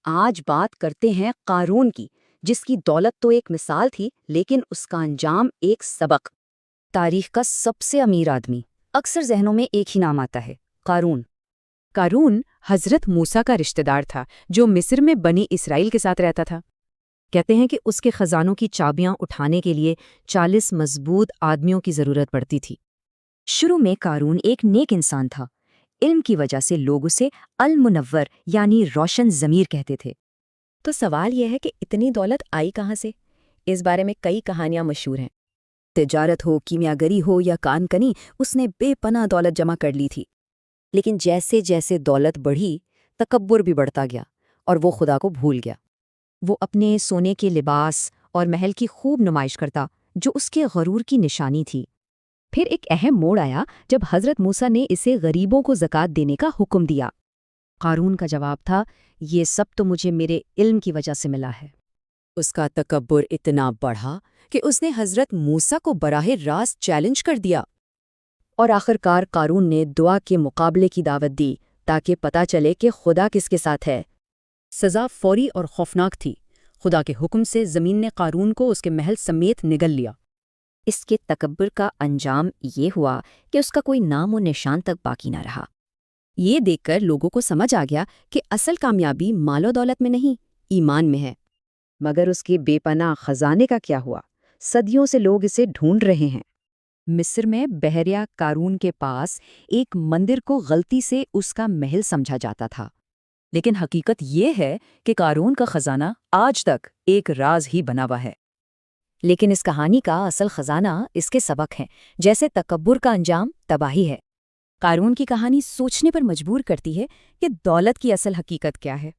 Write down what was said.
آج بات کرتے ہیں قارون کی، جس کی دولت تو ایک مثال تھی لیکن اس کا انجام ایک سبق۔ تاریخ کا سب سے امیر آدمی، اکثر ذہنوں میں ایک ہی نام آتا ہے، قارون۔ قارون حضرت موسیٰ کا رشتہ دار تھا جو مصر میں بنی اسرائیل کے ساتھ رہتا تھا۔ کہتے ہیں کہ اس کے خزانوں کی چابیاں اٹھانے کے لیے 40 مضبوط آدمیوں کی ضرورت پڑتی تھی۔ شروع میں قارون ایک نیک انسان تھا، علم کی وجہ سے لوگ اسے المنور یعنی روشن ضمیر کہتے تھے۔ تو سوال یہ ہے کہ اتنی دولت آئی کہاں سے؟ اس بارے میں کئی کہانیاں مشہور ہیں۔ تجارت ہو، کیمیاگری ہو یا کان کنی، اس نے بے پناہ دولت جمع کر لی تھی۔ لیکن جیسے جیسے دولت بڑھی، تکبر بھی بڑھتا گیا اور وہ خدا کو بھول گیا۔ وہ اپنے سونے کے لباس اور محل کی خوب نمائش کرتا جو اس کے غرور کی نشانی تھی۔ پھر ایک اہم موڑ آیا جب حضرت موسیٰ نے اسے غریبوں کو زکوٰۃ دینے کا حکم دیا۔ قارون کا جواب تھا، یہ سب تو مجھے میرے علم کی وجہ سے ملا ہے۔ اس کا تکبر اتنا بڑھا کہ اس نے حضرت موسیٰ کو براہ راست چیلنج کر دیا، اور آخرکار قارون نے دعا کے مقابلے کی دعوت دی تاکہ پتہ چلے کہ خدا کس کے ساتھ ہے۔ سزا فوری اور خوفناک تھی۔ خدا کے حکم سے زمین نے قارون کو اس کے محل سمیت نگل لیا۔ اس کے تکبر کا انجام یہ ہوا کہ اس کا کوئی نام و نشان تک باقی نہ رہا۔ یہ دیکھ کر لوگوں کو سمجھ آ گیا کہ اصل کامیابی مال و دولت میں نہیں، ایمان میں ہے۔ مگر اس کے بے پناہ خزانے کا کیا ہوا؟ صدیوں سے لوگ اسے ڈھونڈ رہے ہیں۔ مصر میں بحریہ قارون کے پاس ایک مندر کو غلطی سے اس کا محل سمجھا جاتا تھا، لیکن حقیقت یہ ہے کہ قارون کا خزانہ آج تک ایک راز ہی بنا ہوا ہے۔ لیکن اس کہانی کا اصل خزانہ اس کے سبق ہیں، جیسے تکبر کا انجام تباہی ہے۔ قارون کی کہانی سوچنے پر مجبور کرتی ہے کہ دولت کی اصل حقیقت کیا ہے۔